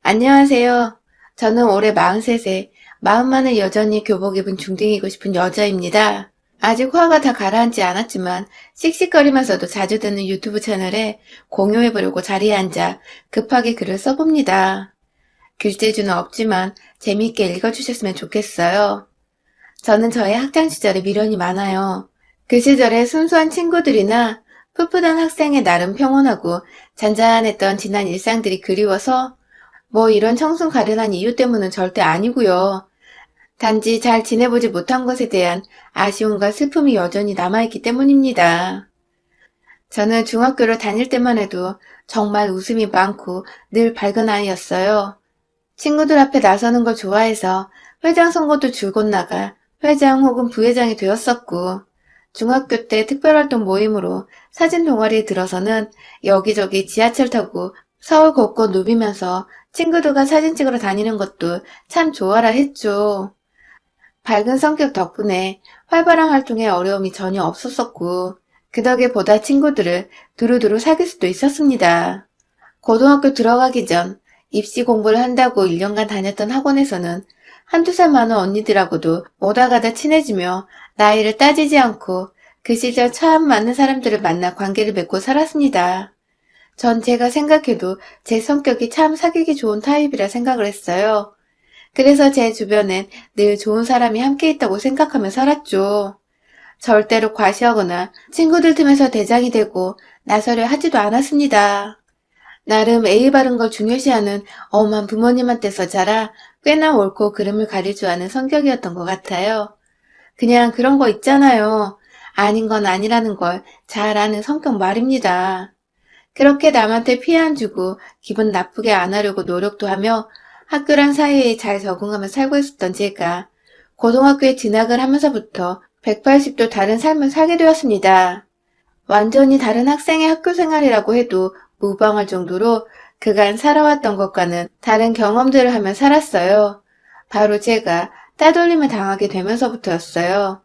안녕하세요. 저는 올해 43세, 마음만은 여전히 교복 입은 중딩이고 싶은 여자입니다. 아직 화가 다 가라앉지 않았지만 씩씩거리면서도 자주 듣는 유튜브 채널에 공유해보려고 자리에 앉아 급하게 글을 써봅니다. 글재주는 없지만 재미있게 읽어주셨으면 좋겠어요. 저는 저의 학창시절에 미련이 많아요. 그 시절에 순수한 친구들이나 풋풋한 학생의 나름 평온하고 잔잔했던 지난 일상들이 그리워서 뭐 이런 청순 가련한 이유 때문은 절대 아니고요. 단지 잘 지내보지 못한 것에 대한 아쉬움과 슬픔이 여전히 남아있기 때문입니다. 저는 중학교를 다닐 때만 해도 정말 웃음이 많고 늘 밝은 아이였어요. 친구들 앞에 나서는 걸 좋아해서 회장 선거도 줄곧 나가 회장 혹은 부회장이 되었었고, 중학교 때 특별활동 모임으로 사진 동아리에 들어서는 여기저기 지하철 타고 서울 곳곳 누비면서 친구들과 사진 찍으러 다니는 것도 참 좋아라 했죠. 밝은 성격 덕분에 활발한 활동에 어려움이 전혀 없었었고, 그 덕에 보다 친구들을 두루두루 사귈 수도 있었습니다. 고등학교 들어가기 전 입시 공부를 한다고 1년간 다녔던 학원에서는 한두 살 많은 언니들하고도 오다 가다 친해지며 나이를 따지지 않고 그 시절 참 많은 사람들을 만나 관계를 맺고 살았습니다. 전 제가 생각해도 제 성격이 참 사귀기 좋은 타입이라 생각을 했어요. 그래서 제 주변엔 늘 좋은 사람이 함께 있다고 생각하며 살았죠. 절대로 과시하거나 친구들 틈에서 대장이 되고 나서려 하지도 않았습니다. 나름 예의 바른 걸 중요시하는 엄한 부모님한테서 자라 꽤나 옳고 그름을 가릴 줄 아는 성격이었던 것 같아요. 그냥 그런 거 있잖아요. 아닌 건 아니라는 걸 잘 아는 성격 말입니다. 그렇게 남한테 피해 안 주고 기분 나쁘게 안 하려고 노력도 하며 학교랑 사이에 잘 적응하며 살고 있었던 제가 고등학교에 진학을 하면서부터 180도 다른 삶을 살게 되었습니다. 완전히 다른 학생의 학교 생활이라고 해도 무방할 정도로 그간 살아왔던 것과는 다른 경험들을 하며 살았어요. 바로 제가 따돌림을 당하게 되면서부터였어요.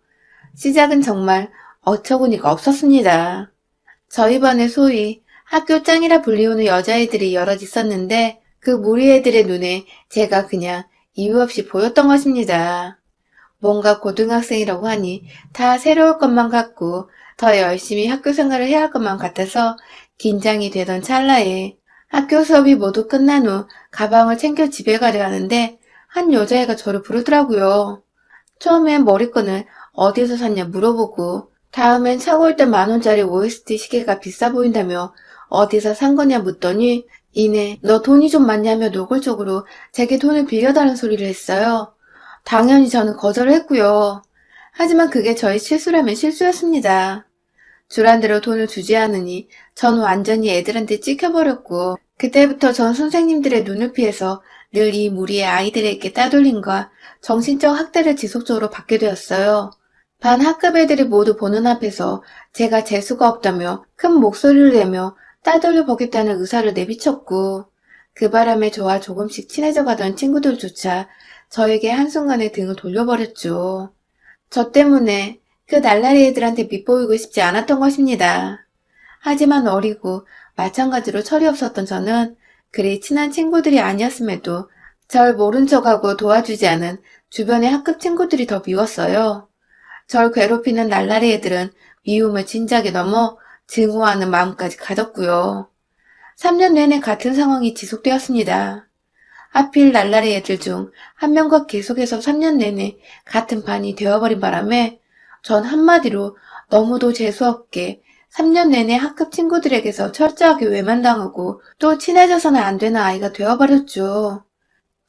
시작은 정말 어처구니가 없었습니다. 저희 반에 소위 학교 짱이라 불리우는 여자애들이 여럿 있었는데 그 무리 애들의 눈에 제가 그냥 이유 없이 보였던 것입니다. 뭔가 고등학생이라고 하니 다 새로울 것만 같고 더 열심히 학교 생활을 해야 할 것만 같아서 긴장이 되던 찰나에 학교 수업이 모두 끝난 후 가방을 챙겨 집에 가려 하는데 한 여자애가 저를 부르더라고요. 처음엔 머리끈을 어디서 샀냐 물어보고 다음엔 차고 올 때 10,000원짜리 OST 시계가 비싸 보인다며 어디서 산 거냐 묻더니 이내 너 돈이 좀 많냐며 노골적으로 제게 돈을 빌려달라는 소리를 했어요. 당연히 저는 거절을 했고요. 하지만 그게 저의 실수라면 실수였습니다. 주란 대로 돈을 주지 않으니 전 완전히 애들한테 찍혀버렸고 그때부터 전 선생님들의 눈을 피해서 늘 이 무리의 아이들에게 따돌림과 정신적 학대를 지속적으로 받게 되었어요. 반 학급 애들이 모두 보는 앞에서 제가 재수가 없다며 큰 목소리를 내며 따돌려 보겠다는 의사를 내비쳤고 그 바람에 저와 조금씩 친해져 가던 친구들조차 저에게 한순간에 등을 돌려버렸죠. 저 때문에 그 날라리 애들한테 밉보이고 싶지 않았던 것입니다. 하지만 어리고 마찬가지로 철이 없었던 저는 그리 친한 친구들이 아니었음에도 절 모른 척하고 도와주지 않은 주변의 학급 친구들이 더 미웠어요. 절 괴롭히는 날라리 애들은 미움을 진작에 넘어 증오하는 마음까지 가졌고요. 3년 내내 같은 상황이 지속되었습니다. 하필 날라리 애들 중 한 명과 계속해서 3년 내내 같은 반이 되어버린 바람에 전 한마디로 너무도 재수없게 3년 내내 학급 친구들에게서 철저하게 외면당하고 또 친해져서는 안 되는 아이가 되어버렸죠.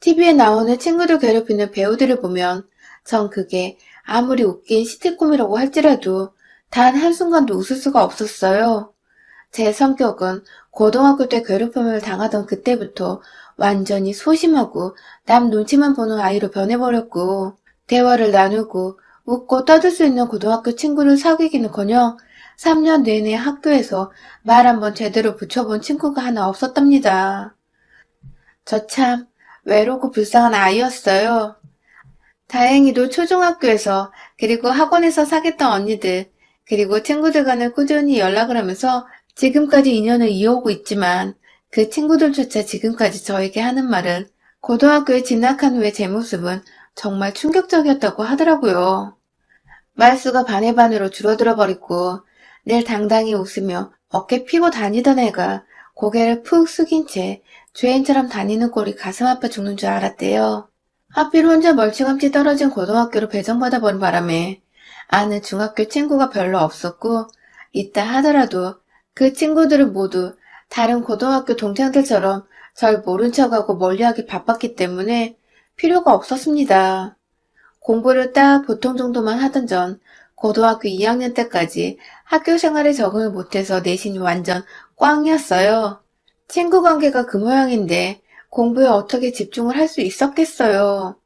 TV에 나오는 친구들 괴롭히는 배우들을 보면 전 그게 아무리 웃긴 시트콤이라고 할지라도 단 한순간도 웃을 수가 없었어요. 제 성격은 고등학교 때 괴롭힘을 당하던 그때부터 완전히 소심하고 남 눈치만 보는 아이로 변해버렸고 대화를 나누고 웃고 떠들 수 있는 고등학교 친구를 사귀기는커녕 3년 내내 학교에서 말 한번 제대로 붙여본 친구가 하나 없었답니다. 저 참 외롭고 불쌍한 아이였어요. 다행히도 초중학교에서 그리고 학원에서 사귀었던 언니들 그리고 친구들과는 꾸준히 연락을 하면서 지금까지 인연을 이어오고 있지만 그 친구들조차 지금까지 저에게 하는 말은 고등학교에 진학한 후의 제 모습은 정말 충격적이었다고 하더라고요. 말수가 반의 반으로 줄어들어 버리고 늘 당당히 웃으며 어깨 피고 다니던 애가 고개를 푹 숙인 채 죄인처럼 다니는 꼴이 가슴 아파 죽는 줄 알았대요. 하필 혼자 멀찌감치 떨어진 고등학교로 배정받아 버린 바람에 아는 중학교 친구가 별로 없었고 있다 하더라도 그 친구들은 모두 다른 고등학교 동창들처럼 절 모른 척하고 멀리하기 바빴기 때문에 필요가 없었습니다. 공부를 딱 보통 정도만 하던 전 고등학교 2학년 때까지 학교 생활에 적응을 못해서 내신이 완전 꽝이었어요. 친구 관계가 그 모양인데 공부에 어떻게 집중을 할 수 있었겠어요.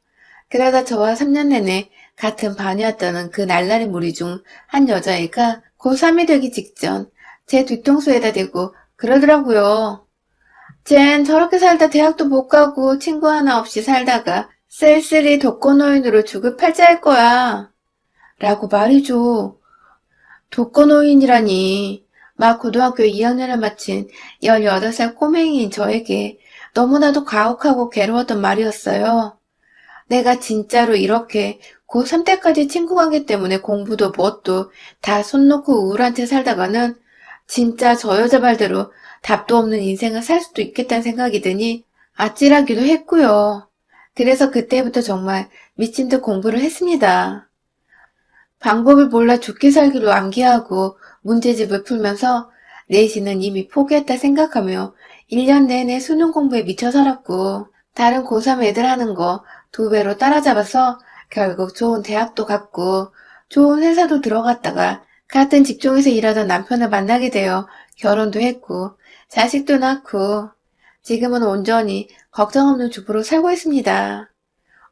그러다 저와 3년 내내 같은 반이었다는 그 날라리 무리 중 한 여자애가 고3이 되기 직전 제 뒤통수에다 대고 그러더라고요. 쟨 저렇게 살다 대학도 못 가고 친구 하나 없이 살다가 쓸쓸히 독거노인으로 죽을 팔자일 거야. 라고 말해줘. 독거노인이라니. 막 고등학교 2학년을 마친 18살 꼬맹이인 저에게 너무나도 가혹하고 괴로웠던 말이었어요. 내가 진짜로 이렇게 고3 때까지 친구 관계 때문에 공부도 뭣도 다 손 놓고 우울한 채 살다가는 진짜 저 여자 말대로 답도 없는 인생을 살 수도 있겠다는 생각이 드니 아찔하기도 했고요. 그래서 그때부터 정말 미친 듯 공부를 했습니다. 방법을 몰라 죽기 살기로 암기하고 문제집을 풀면서 내신은 이미 포기했다 생각하며 1년 내내 수능 공부에 미쳐 살았고 다른 고3 애들 하는 거 2배로 따라잡아서 결국 좋은 대학도 갔고 좋은 회사도 들어갔다가 같은 직종에서 일하던 남편을 만나게 되어 결혼도 했고 자식도 낳고 지금은 온전히 걱정 없는 주부로 살고 있습니다.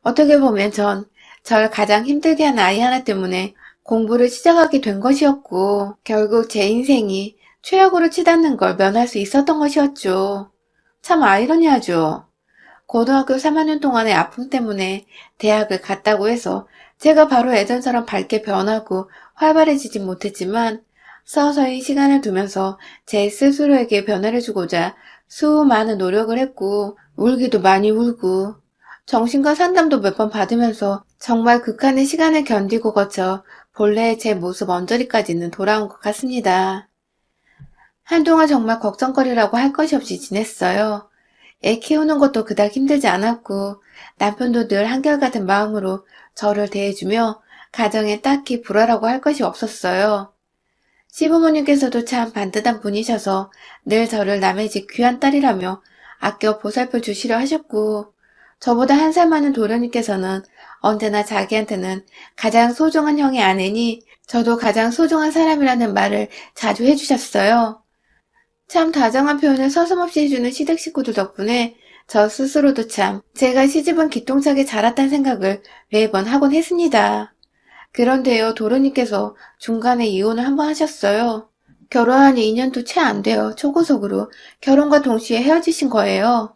어떻게 보면 절 가장 힘들게 한 아이 하나 때문에 공부를 시작하게 된 것이었고 결국 제 인생이 최악으로 치닫는 걸 면할 수 있었던 것이었죠. 참 아이러니하죠. 고등학교 3학년 동안의 아픔 때문에 대학을 갔다고 해서 제가 바로 예전처럼 밝게 변하고 활발해지진 못했지만 서서히 시간을 두면서 제 스스로에게 변화를 주고자 수많은 노력을 했고 울기도 많이 울고 정신과 상담도 몇 번 받으면서 정말 극한의 시간을 견디고 거쳐 본래의 제 모습 언저리까지는 돌아온 것 같습니다. 한동안 정말 걱정거리라고 할 것이 없이 지냈어요. 애 키우는 것도 그닥 힘들지 않았고 남편도 늘 한결같은 마음으로 저를 대해주며 가정에 딱히 불화라고 할 것이 없었어요. 시부모님께서도 참 반듯한 분이셔서 늘 저를 남의 집 귀한 딸이라며 아껴 보살펴 주시려 하셨고 저보다 한 살 많은 도련님께서는 언제나 자기한테는 가장 소중한 형의 아내니 저도 가장 소중한 사람이라는 말을 자주 해주셨어요. 참 다정한 표현을 서슴없이 해주는 시댁 식구들 덕분에 저 스스로도 참 제가 시집은 기똥차게 자랐다는 생각을 매번 하곤 했습니다. 그런데요, 도련님께서 중간에 이혼을 한 번 하셨어요. 결혼한 지 2년도 채 안 돼요. 초고속으로 결혼과 동시에 헤어지신 거예요.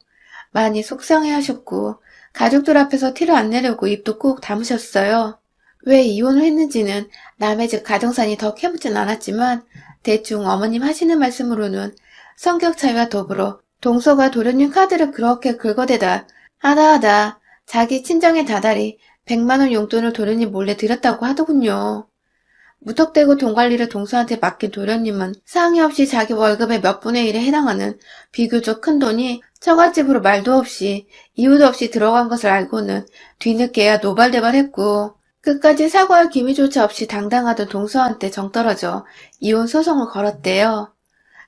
많이 속상해 하셨고 가족들 앞에서 티를 안 내려고 입도 꾹 다무셨어요. 왜 이혼을 했는지는 남의 집 가정산이 더 캐묻진 않았지만 대충 어머님 하시는 말씀으로는 성격 차이와 더불어 동서가 도련님 카드를 그렇게 긁어대다 하다 자기 친정의 다달이 100만 원 용돈을 도련님 몰래 드렸다고 하더군요. 무턱대고 돈 관리를 동서한테 맡긴 도련님은 상의 없이 자기 월급의 몇 분의 1에 해당하는 비교적 큰 돈이 처갓집으로 말도 없이 이유도 없이 들어간 것을 알고는 뒤늦게야 노발대발했고 끝까지 사과할 기미조차 없이 당당하던 동서한테 정떨어져 이혼 소송을 걸었대요.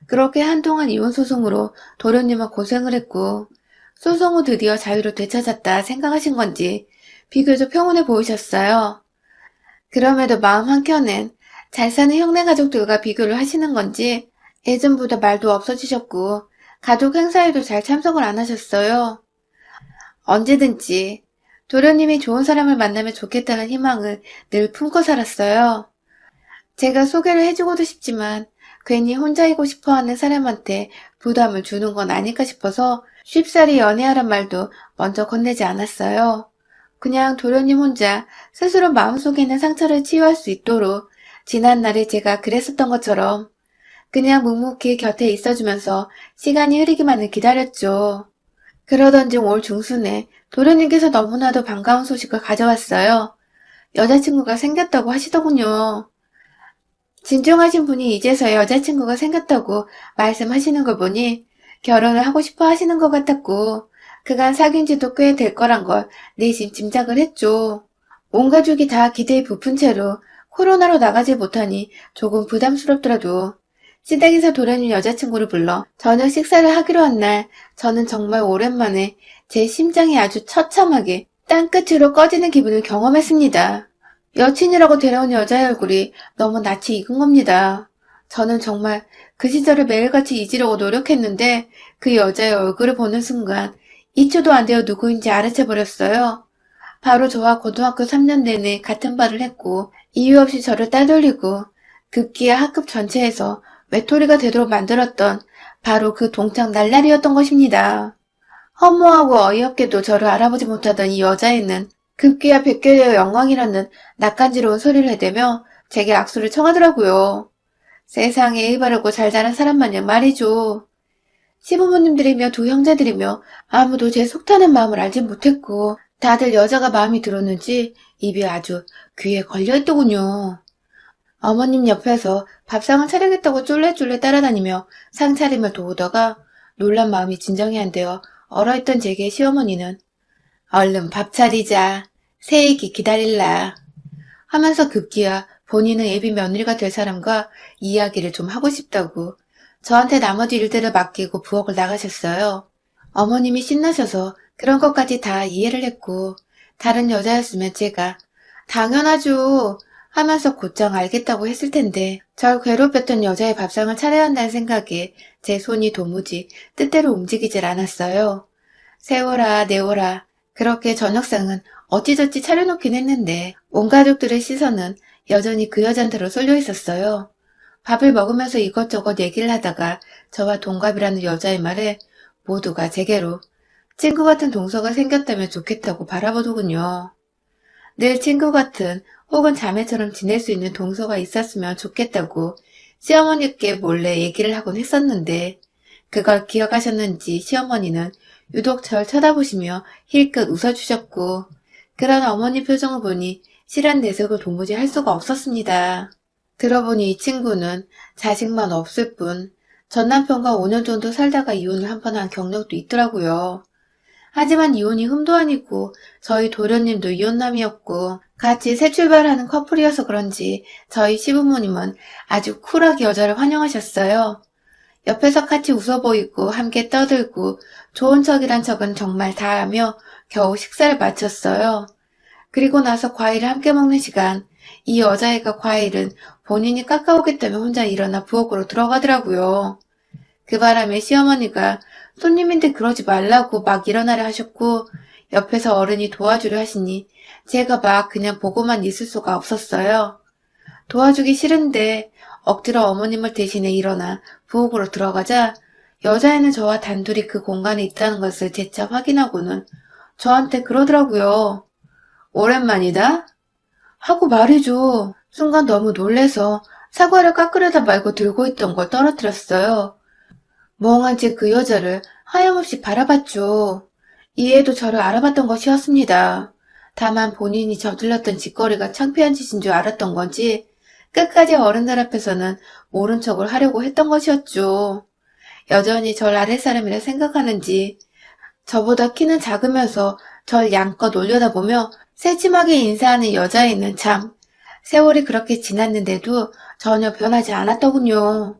그렇게 한동안 이혼 소송으로 도련님은 고생을 했고 소송 후 드디어 자유를 되찾았다 생각하신 건지 비교적 평온해 보이셨어요. 그럼에도 마음 한켠엔 잘 사는 형네 가족들과 비교를 하시는 건지 예전보다 말도 없어지셨고 가족 행사에도 잘 참석을 안 하셨어요. 언제든지 도련님이 좋은 사람을 만나면 좋겠다는 희망을 늘 품고 살았어요. 제가 소개를 해주고도 싶지만 괜히 혼자이고 싶어하는 사람한테 부담을 주는 건 아닐까 싶어서 쉽사리 연애하란 말도 먼저 건네지 않았어요. 그냥 도련님 혼자 스스로 마음속에 있는 상처를 치유할 수 있도록 지난날에 제가 그랬었던 것처럼 그냥 묵묵히 곁에 있어주면서 시간이 흐르기만을 기다렸죠. 그러던 중 올 중순에 도련님께서 너무나도 반가운 소식을 가져왔어요. 여자친구가 생겼다고 하시더군요. 진중하신 분이 이제서야 여자친구가 생겼다고 말씀하시는 걸 보니 결혼을 하고 싶어 하시는 것 같았고, 그간 사귄 지도 꽤 될 거란 걸 내심 짐작을 했죠. 온 가족이 다 기대에 부푼 채로 코로나로 나가지 못하니 조금 부담스럽더라도 시댁에서 도련님 여자친구를 불러 저녁 식사를 하기로 한 날, 저는 정말 오랜만에 제 심장이 아주 처참하게 땅끝으로 꺼지는 기분을 경험했습니다. 여친이라고 데려온 여자의 얼굴이 너무 낯이 익은 겁니다. 저는 정말 그 시절을 매일같이 잊으려고 노력했는데 그 여자의 얼굴을 보는 순간 2초도 안 되어 누구인지 알아채버렸어요. 바로 저와 고등학교 3년 내내 같은 발을 했고 이유 없이 저를 따돌리고 급기야 학급 전체에서 외톨이가 되도록 만들었던 바로 그 동창 날라리였던 것입니다. 허무하고 어이없게도 저를 알아보지 못하던 이 여자애는 급기야 뵙게 되어 영광이라는 낯간지러운 소리를 해대며 제게 악수를 청하더라고요. 세상에 일 바르고 잘 자란 사람 마냥 말이죠. 시부모님들이며 두 형제들이며 아무도 제 속타는 마음을 알지 못했고 다들 여자가 마음이 들었는지 입이 아주 귀에 걸려있더군요. 어머님 옆에서 밥상을 차리겠다고 쫄래쫄래 따라다니며 상차림을 도우다가 놀란 마음이 진정이 안 되어 얼어있던 제게 시어머니는 얼른 밥 차리자. 새애기 기다릴라. 하면서 급기야 본인은 예비 며느리가 될 사람과 이야기를 좀 하고 싶다고 저한테 나머지 일들을 맡기고 부엌을 나가셨어요. 어머님이 신나셔서 그런 것까지 다 이해를 했고 다른 여자였으면 제가 당연하죠 하면서 곧장 알겠다고 했을 텐데 절 괴롭혔던 여자의 밥상을 차려야 한다는 생각에 제 손이 도무지 뜻대로 움직이질 않았어요. 세워라 내워라 그렇게 저녁상은 어찌저찌 차려놓긴 했는데 온 가족들의 시선은 여전히 그 여잔테로 쏠려 있었어요. 밥을 먹으면서 이것저것 얘기를 하다가 저와 동갑이라는 여자의 말에 모두가 제게로 친구 같은 동서가 생겼다면 좋겠다고 바라보더군요. 늘 친구 같은 혹은 자매처럼 지낼 수 있는 동서가 있었으면 좋겠다고 시어머니께 몰래 얘기를 하곤 했었는데 그걸 기억하셨는지 시어머니는 유독 절 쳐다보시며 힐끗 웃어주셨고 그런 어머니 표정을 보니 실한 내색을 도무지 할 수가 없었습니다. 들어보니 이 친구는 자식만 없을 뿐 전 남편과 5년 정도 살다가 이혼을 한 번 한 경력도 있더라고요. 하지만 이혼이 흠도 아니고 저희 도련님도 이혼남이었고 같이 새 출발하는 커플이어서 그런지 저희 시부모님은 아주 쿨하게 여자를 환영하셨어요. 옆에서 같이 웃어 보이고 함께 떠들고 좋은 척이란 척은 정말 다 하며 겨우 식사를 마쳤어요. 그리고 나서 과일을 함께 먹는 시간, 이 여자애가 과일은 본인이 깎아오겠다며 혼자 일어나 부엌으로 들어가더라고요. 그 바람에 시어머니가 손님인데 그러지 말라고 막 일어나려 하셨고 옆에서 어른이 도와주려 하시니 제가 막 그냥 보고만 있을 수가 없었어요. 도와주기 싫은데 억지로 어머님을 대신해 일어나 부엌으로 들어가자 여자애는 저와 단둘이 그 공간에 있다는 것을 재차 확인하고는 저한테 그러더라고요. 오랜만이다? 하고 말이죠. 순간 너무 놀래서 사과를 깎으려다 말고 들고 있던 걸 떨어뜨렸어요. 멍한 채 그 여자를 하염없이 바라봤죠. 이해도 저를 알아봤던 것이었습니다. 다만 본인이 저질렀던 짓거리가 창피한 짓인 줄 알았던 건지 끝까지 어른들 앞에서는 모른 척을 하려고 했던 것이었죠. 여전히 절 아랫사람이라 생각하는지 저보다 키는 작으면서 절 양껏 올려다보며 새침하게 인사하는 여자애는 참 세월이 그렇게 지났는데도 전혀 변하지 않았더군요.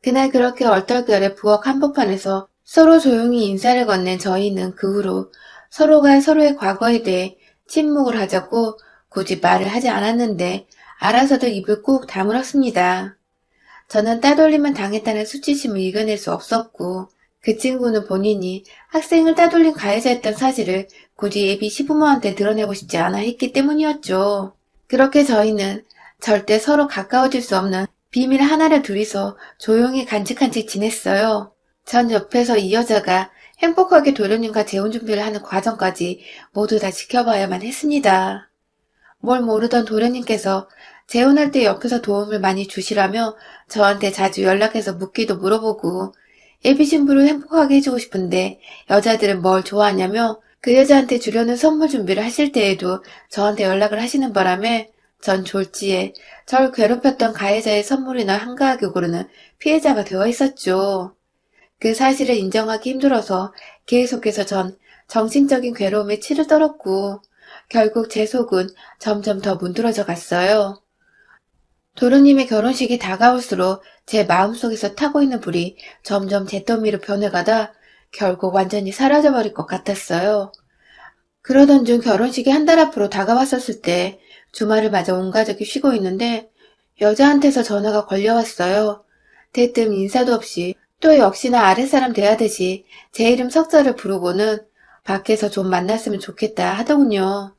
그날 그렇게 얼떨결에 부엌 한복판에서 서로 조용히 인사를 건넨 저희는 그 후로 서로가 서로의 과거에 대해 침묵을 하자고 굳이 말을 하지 않았는데 알아서도 입을 꾹 다물었습니다. 저는 따돌림을 당했다는 수치심을 이겨낼 수 없었고 그 친구는 본인이 학생을 따돌린 가해자였던 사실을 굳이 예비 시부모한테 드러내고 싶지 않아 했기 때문이었죠. 그렇게 저희는 절대 서로 가까워질 수 없는 비밀 하나를 둘이서 조용히 간직한 채 지냈어요. 전 옆에서 이 여자가 행복하게 도련님과 재혼 준비를 하는 과정까지 모두 다 지켜봐야만 했습니다. 뭘 모르던 도련님께서 재혼할 때 옆에서 도움을 많이 주시라며 저한테 자주 연락해서 묻기도 물어보고 예비 신부를 행복하게 해주고 싶은데 여자들은 뭘 좋아하냐며 그 여자한테 주려는 선물 준비를 하실 때에도 저한테 연락을 하시는 바람에 전 졸지에 절 괴롭혔던 가해자의 선물이나 한가하게 고르는 피해자가 되어 있었죠. 그 사실을 인정하기 힘들어서 계속해서 전 정신적인 괴로움에 치를 떨었고 결국 제 속은 점점 더 문드러져 갔어요. 도련님의 결혼식이 다가올수록 제 마음속에서 타고 있는 불이 점점 잿더미로 변해가다 결국 완전히 사라져버릴 것 같았어요. 그러던 중 결혼식이 한 달 앞으로 다가왔었을 때 주말을 맞아 온 가족이 쉬고 있는데 여자한테서 전화가 걸려왔어요. 대뜸 인사도 없이 또 역시나 아랫사람 대하듯이 제 이름 석자를 부르고는 밖에서 좀 만났으면 좋겠다 하더군요.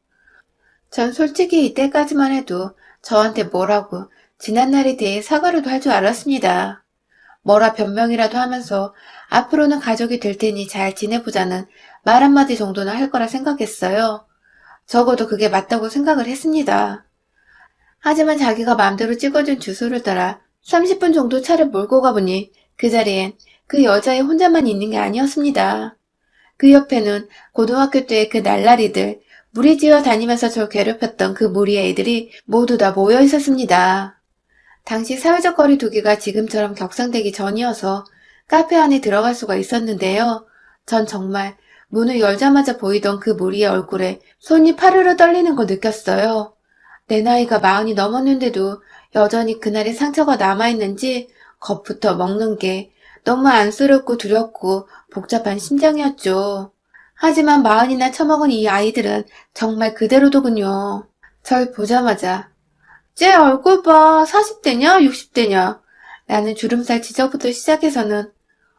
전 솔직히 이때까지만 해도 저한테 뭐라고 지난날에 대해 사과라도 할 줄 알았습니다. 뭐라 변명이라도 하면서 앞으로는 가족이 될 테니 잘 지내보자는 말 한마디 정도는 할 거라 생각했어요. 적어도 그게 맞다고 생각을 했습니다. 하지만 자기가 마음대로 찍어준 주소를 따라 30분 정도 차를 몰고 가보니 그 자리엔 그 여자애 혼자만 있는 게 아니었습니다. 그 옆에는 고등학교 때의 그 날라리들, 무리지어 다니면서 절 괴롭혔던 그 무리의 애들이 모두 다 모여 있었습니다. 당시 사회적 거리 두기가 지금처럼 격상되기 전이어서 카페 안에 들어갈 수가 있었는데요. 전 정말 문을 열자마자 보이던 그 무리의 얼굴에 손이 파르르 떨리는 걸 느꼈어요. 내 나이가 40이 넘었는데도 여전히 그날의 상처가 남아있는지 겁부터 먹는 게 너무 안쓰럽고 두렵고 복잡한 심정이었죠. 하지만 40이나 처먹은 이 아이들은 정말 그대로더군요. 절 보자마자 쟤 얼굴 봐. 40대냐? 60대냐? 라는 주름살 지적부터 시작해서는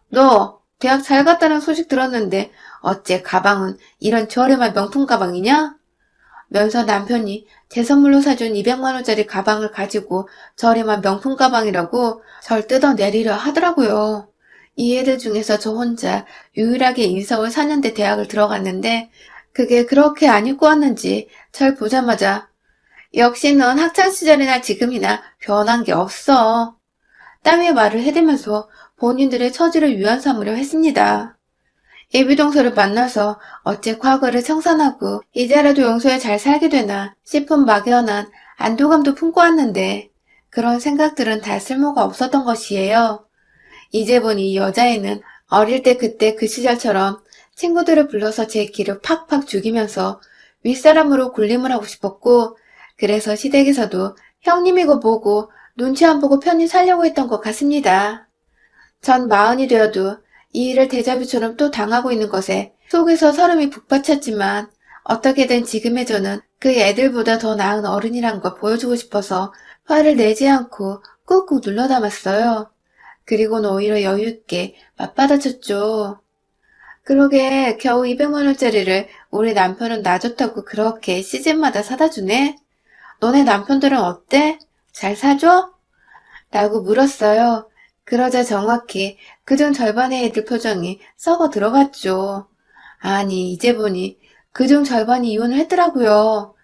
너 대학 잘 갔다는 소식 들었는데 어째 가방은 이런 저렴한 명품 가방이냐? 면서 남편이 제 선물로 사준 200만 원짜리 가방을 가지고 저렴한 명품 가방이라고 절 뜯어내리려 하더라고요. 이 애들 중에서 저 혼자 유일하게 인서울 4년대 대학을 들어갔는데 그게 그렇게 안 입고 왔는지 절 보자마자 역시 넌 학창시절이나 지금이나 변한 게 없어. 땀에 말을 해대면서 본인들의 처지를 유한 삼으려 했습니다. 예비동서를 만나서 어째 과거를 청산하고 이제라도 용서에 잘 살게 되나 싶은 막연한 안도감도 품고 왔는데 그런 생각들은 다 쓸모가 없었던 것이에요. 이제 보니 이 여자애는 어릴 때 그때 그 시절처럼 친구들을 불러서 제 기를 팍팍 죽이면서 윗사람으로 군림을 하고 싶었고 그래서 시댁에서도 형님이고 뭐고 눈치 안 보고 편히 살려고 했던 것 같습니다. 전 40이 되어도 이 일을 데자뷰처럼 또 당하고 있는 것에 속에서 설움이 북받쳤지만 어떻게든 지금의 저는 그 애들보다 더 나은 어른이란 걸 보여주고 싶어서 화를 내지 않고 꾹꾹 눌러 담았어요. 그리고는 오히려 여유있게 맞받아쳤죠. 그러게 겨우 200만 원짜리를 우리 남편은 나 좋다고 그렇게 시즌마다 사다 주네? 너네 남편들은 어때? 잘 사줘? 라고 물었어요. 그러자 정확히 그중 절반의 애들 표정이 썩어 들어갔죠. 아니 이제 보니 그중 절반이 이혼을 했더라고요.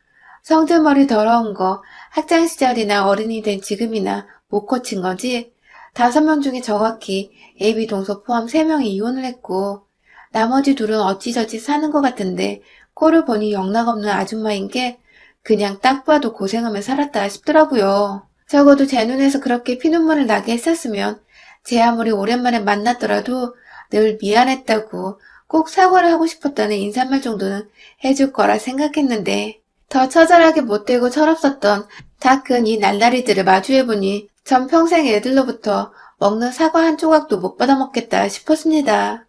성질머리 더러운 거 학창시절이나 어른이 된 지금이나 못 고친 거지. 5명 중에 정확히 예비 동서 포함 3명이 이혼을 했고 나머지 둘은 어찌저찌 사는 것 같은데 꼴을 보니 영락없는 아줌마인 게 그냥 딱 봐도 고생하며 살았다 싶더라고요. 적어도 제 눈에서 그렇게 피눈물을 나게 했었으면 제 아무리 오랜만에 만났더라도 늘 미안했다고 꼭 사과를 하고 싶었다는 인사말 정도는 해줄 거라 생각했는데 더 처절하게 못되고 철없었던 다 큰 이 날라리들을 마주해보니 전 평생 애들로부터 먹는 사과 한 조각도 못 받아먹겠다 싶었습니다.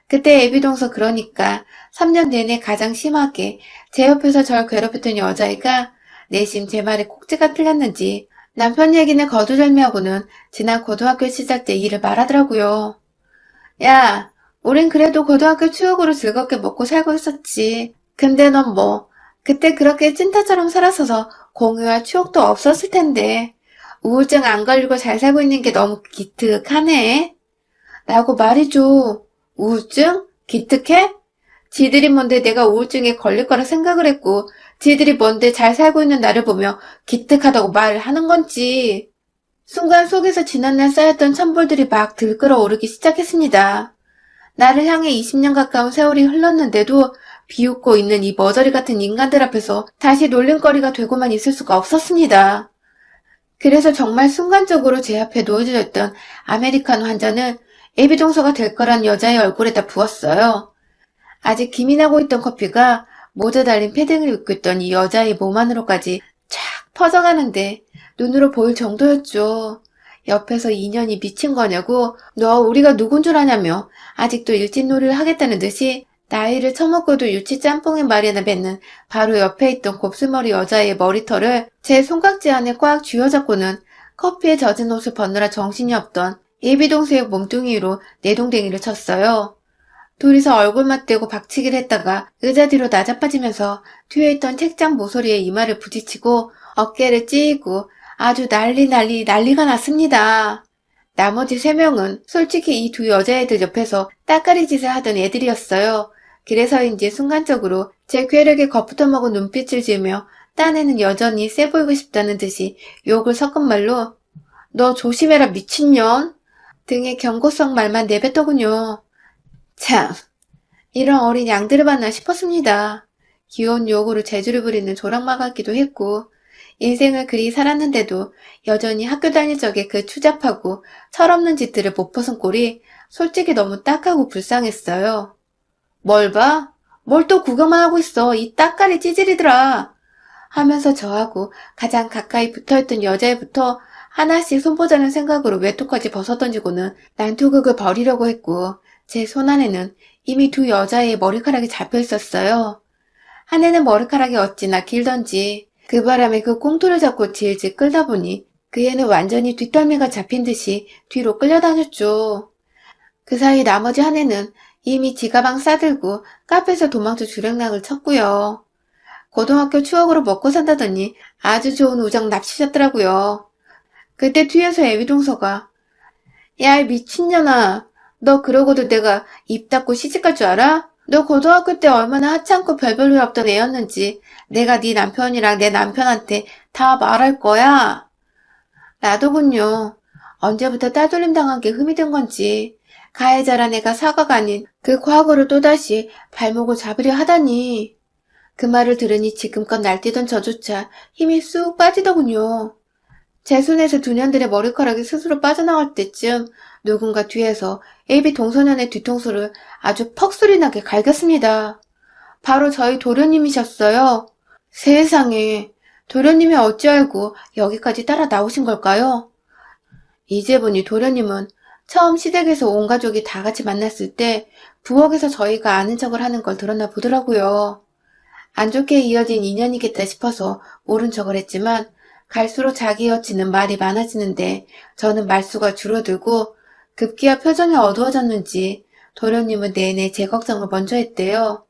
그때 애비동서 그러니까 3년 내내 가장 심하게 제 옆에서 절 괴롭혔던 여자애가 내심 제 말에 꼭지가 틀렸는지 남편 얘기는 거두절미하고는 지난 고등학교 시절 때 일을 말하더라고요. 야, 우린 그래도 고등학교 추억으로 즐겁게 먹고 살고 있었지. 근데 넌 뭐, 그때 그렇게 찐따처럼 살았어서 공유할 추억도 없었을 텐데. 우울증 안 걸리고 잘 살고 있는 게 너무 기특하네. 라고 말해줘. 우울증? 기특해? 지들이 뭔데 내가 우울증에 걸릴 거라 생각을 했고 지들이 뭔데 잘 살고 있는 나를 보며 기특하다고 말을 하는 건지. 순간 속에서 지난날 쌓였던 천벌들이 막 들끓어 오르기 시작했습니다. 나를 향해 20년 가까운 세월이 흘렀는데도 비웃고 있는 이 머저리 같은 인간들 앞에서 다시 놀림거리가 되고만 있을 수가 없었습니다. 그래서 정말 순간적으로 제 앞에 놓여져 있던 아메리카노 한 잔을 애비동서가 될 거란 여자의 얼굴에다 부었어요. 아직 김이 나고 있던 커피가 모자 달린 패딩을 입고 있던 이 여자의 몸 안으로까지 쫙 퍼져가는데 눈으로 보일 정도였죠. 옆에서 인연이 미친 거냐고, 너 우리가 누군 줄 아냐며 아직도 일진놀이를 하겠다는 듯이 나이를 처먹고도 유치 짬뽕의 말이나 뱉는 바로 옆에 있던 곱슬머리 여자의 머리털을 제 손깍지 안에 꽉 쥐어잡고는 커피에 젖은 옷을 벗느라 정신이 없던 예비동수의 몸뚱이 위로 내동댕이를 쳤어요. 둘이서 얼굴 맞대고 박치기를 했다가 의자 뒤로 나자빠지면서 뒤에 있던 책장 모서리에 이마를 부딪히고 어깨를 찌고 아주 난리가 났습니다. 나머지 3명은 솔직히 이 두 여자애들 옆에서 따까리 짓을 하던 애들이었어요. 그래서인지 순간적으로 제 쾌력에 겁부터 먹은 눈빛을 지으며 딴애는 여전히 쎄 보이고 싶다는 듯이 욕을 섞은 말로 너 조심해라 미친년 등의 경고성 말만 내뱉더군요. 참, 이런 어린 양들을 봤나 싶었습니다. 귀여운 욕으로 재주를 부리는 조랑말 같기도 했고 인생을 그리 살았는데도 여전히 학교 다닐 적에 그 추잡하고 철없는 짓들을 못 벗은 꼴이 솔직히 너무 딱하고 불쌍했어요. 뭘 봐? 뭘 또 구경만 하고 있어. 이 따까리 찌질이들아. 하면서 저하고 가장 가까이 붙어있던 여자애부터 하나씩 손보자는 생각으로 외투까지 벗어던지고는 난투극을 벌이려고 했고 제 손 안에는 이미 두 여자애의 머리카락이 잡혀 있었어요. 한 애는 머리카락이 어찌나 길던지 그 바람에 그 꽁토를 잡고 질질 끌다 보니 그 애는 완전히 뒷덜미가 잡힌 듯이 뒤로 끌려다녔죠. 그 사이 나머지 한 애는 이미 지가방 싸들고 카페에서 도망쳐 주랭랑을 쳤고요. 고등학교 추억으로 먹고 산다더니 아주 좋은 우정 납치셨더라고요. 그때 뒤에서 애비동서가 야, 이 미친년아. 너 그러고도 내가 입 닫고 시집갈 줄 알아? 너 고등학교 때 얼마나 하찮고 별별일 없던 애였는지 내가 네 남편이랑 내 남편한테 다 말할 거야. 나도군요. 언제부터 따돌림 당한 게 흠이 든 건지 가해자란 애가 사과가 아닌 그 과거를 또다시 발목을 잡으려 하다니. 그 말을 들으니 지금껏 날뛰던 저조차 힘이 쑥 빠지더군요. 제 손에서 두 년들의 머리카락이 스스로 빠져나갈 때쯤 누군가 뒤에서 AB 동소년의 뒤통수를 아주 퍽소리나게 갈겼습니다. 바로 저희 도련님이셨어요. 세상에, 도련님이 어찌 알고 여기까지 따라 나오신 걸까요? 이제 보니 도련님은 처음 시댁에서 온 가족이 다 같이 만났을 때 부엌에서 저희가 아는 척을 하는 걸 들었나 보더라고요. 안 좋게 이어진 인연이겠다 싶어서 모른 척을 했지만 갈수록 자기 여친은 말이 많아지는데 저는 말수가 줄어들고 급기야 표정이 어두워졌는지 도련님은 내내 제 걱정을 먼저 했대요.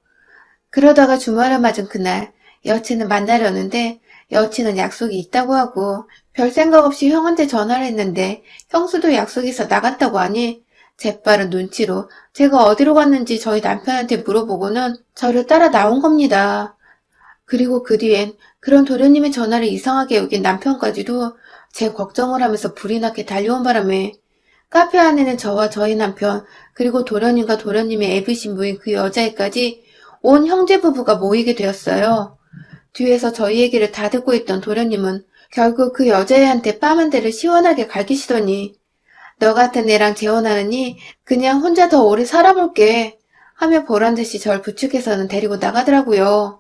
그러다가 주말을 맞은 그날 여친을 만나려는데 여친은 약속이 있다고 하고 별 생각 없이 형한테 전화를 했는데 형수도 약속이 있어 나갔다고 하니 재빠른 눈치로 제가 어디로 갔는지 저희 남편한테 물어보고는 저를 따라 나온 겁니다. 그리고 그 뒤엔 그런 도련님의 전화를 이상하게 여긴 남편까지도 제 걱정을 하면서 불이 나게 달려온 바람에 카페 안에는 저와 저희 남편 그리고 도련님과 도련님의 애비 신부인 그 여자애까지 온 형제 부부가 모이게 되었어요. 뒤에서 저희 얘기를 다 듣고 있던 도련님은 결국 그 여자애한테 뺨 한 대를 시원하게 갈기시더니 너 같은 애랑 재혼하느니 그냥 혼자 더 오래 살아볼게 하며 보란듯이 절 부축해서는 데리고 나가더라고요.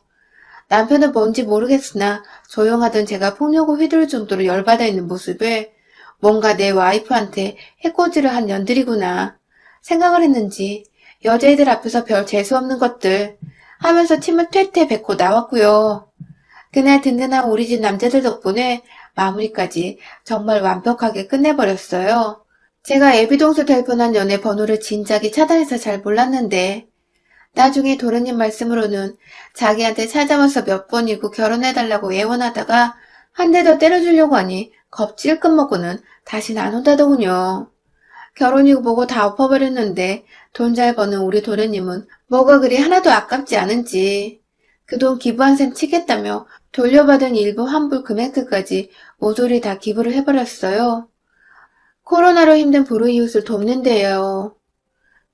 남편은 뭔지 모르겠으나 조용하던 제가 폭력을 휘두를 정도로 열받아 있는 모습에 뭔가 내 와이프한테 해코지를 한 년들이구나 생각을 했는지 여자애들 앞에서 별 재수없는 것들 하면서 침을 퇴퇴 뱉고 나왔고요. 그날 든든한 우리 집 남자들 덕분에 마무리까지 정말 완벽하게 끝내버렸어요. 제가 애비동수 될 뻔한 연애 번호를 진작에 차단해서 잘 몰랐는데 나중에 도련님 말씀으로는 자기한테 찾아와서 몇 번이고 결혼해달라고 애원하다가 한 대 더 때려주려고 하니 겁질끔 먹고는 다시는 안 온다더군요. 결혼이고 뭐고 다 엎어버렸는데 돈 잘 버는 우리 도련님은 뭐가 그리 하나도 아깝지 않은지 그 돈 기부한 셈 치겠다며 돌려받은 일부 환불 금액까지 모조리 다 기부를 해버렸어요. 코로나로 힘든 불우이웃을 돕는데요.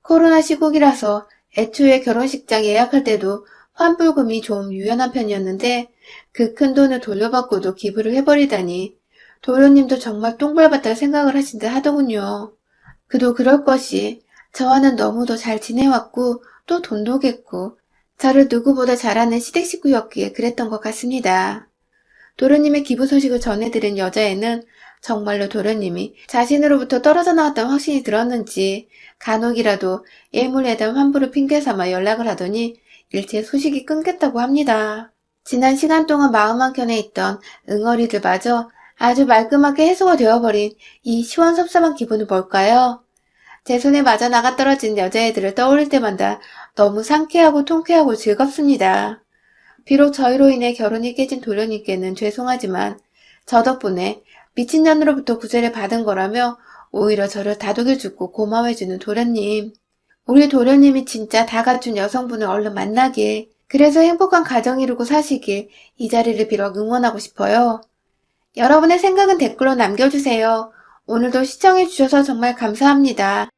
코로나 시국이라서 애초에 결혼식장 예약할 때도 환불금이 좀 유연한 편이었는데 그 큰 돈을 돌려받고도 기부를 해버리다니 도련님도 정말 똥벌받다 생각을 하신 듯 하더군요. 그도 그럴 것이 저와는 너무도 잘 지내왔고 또 돈도 겠고 저를 누구보다 잘 아는 시댁 식구였기에 그랬던 것 같습니다. 도련님의 기부 소식을 전해드린 여자애는 정말로 도련님이 자신으로부터 떨어져 나왔다는 확신이 들었는지 간혹이라도 예물예단 환불을 핑계삼아 연락을 하더니 일체 소식이 끊겼다고 합니다. 지난 시간 동안 마음 한켠에 있던 응어리들마저 아주 말끔하게 해소가 되어버린 이 시원섭섭한 기분은 뭘까요? 제 손에 맞아 나가 떨어진 여자애들을 떠올릴 때마다 너무 상쾌하고 통쾌하고 즐겁습니다. 비록 저희로 인해 결혼이 깨진 도련님께는 죄송하지만 저 덕분에 미친년으로부터 구제를 받은 거라며 오히려 저를 다독여주고 고마워해주는 도련님. 우리 도련님이 진짜 다 갖춘 여성분을 얼른 만나길, 그래서 행복한 가정 이루고 사시길 이 자리를 빌어 응원하고 싶어요. 여러분의 생각은 댓글로 남겨주세요. 오늘도 시청해주셔서 정말 감사합니다.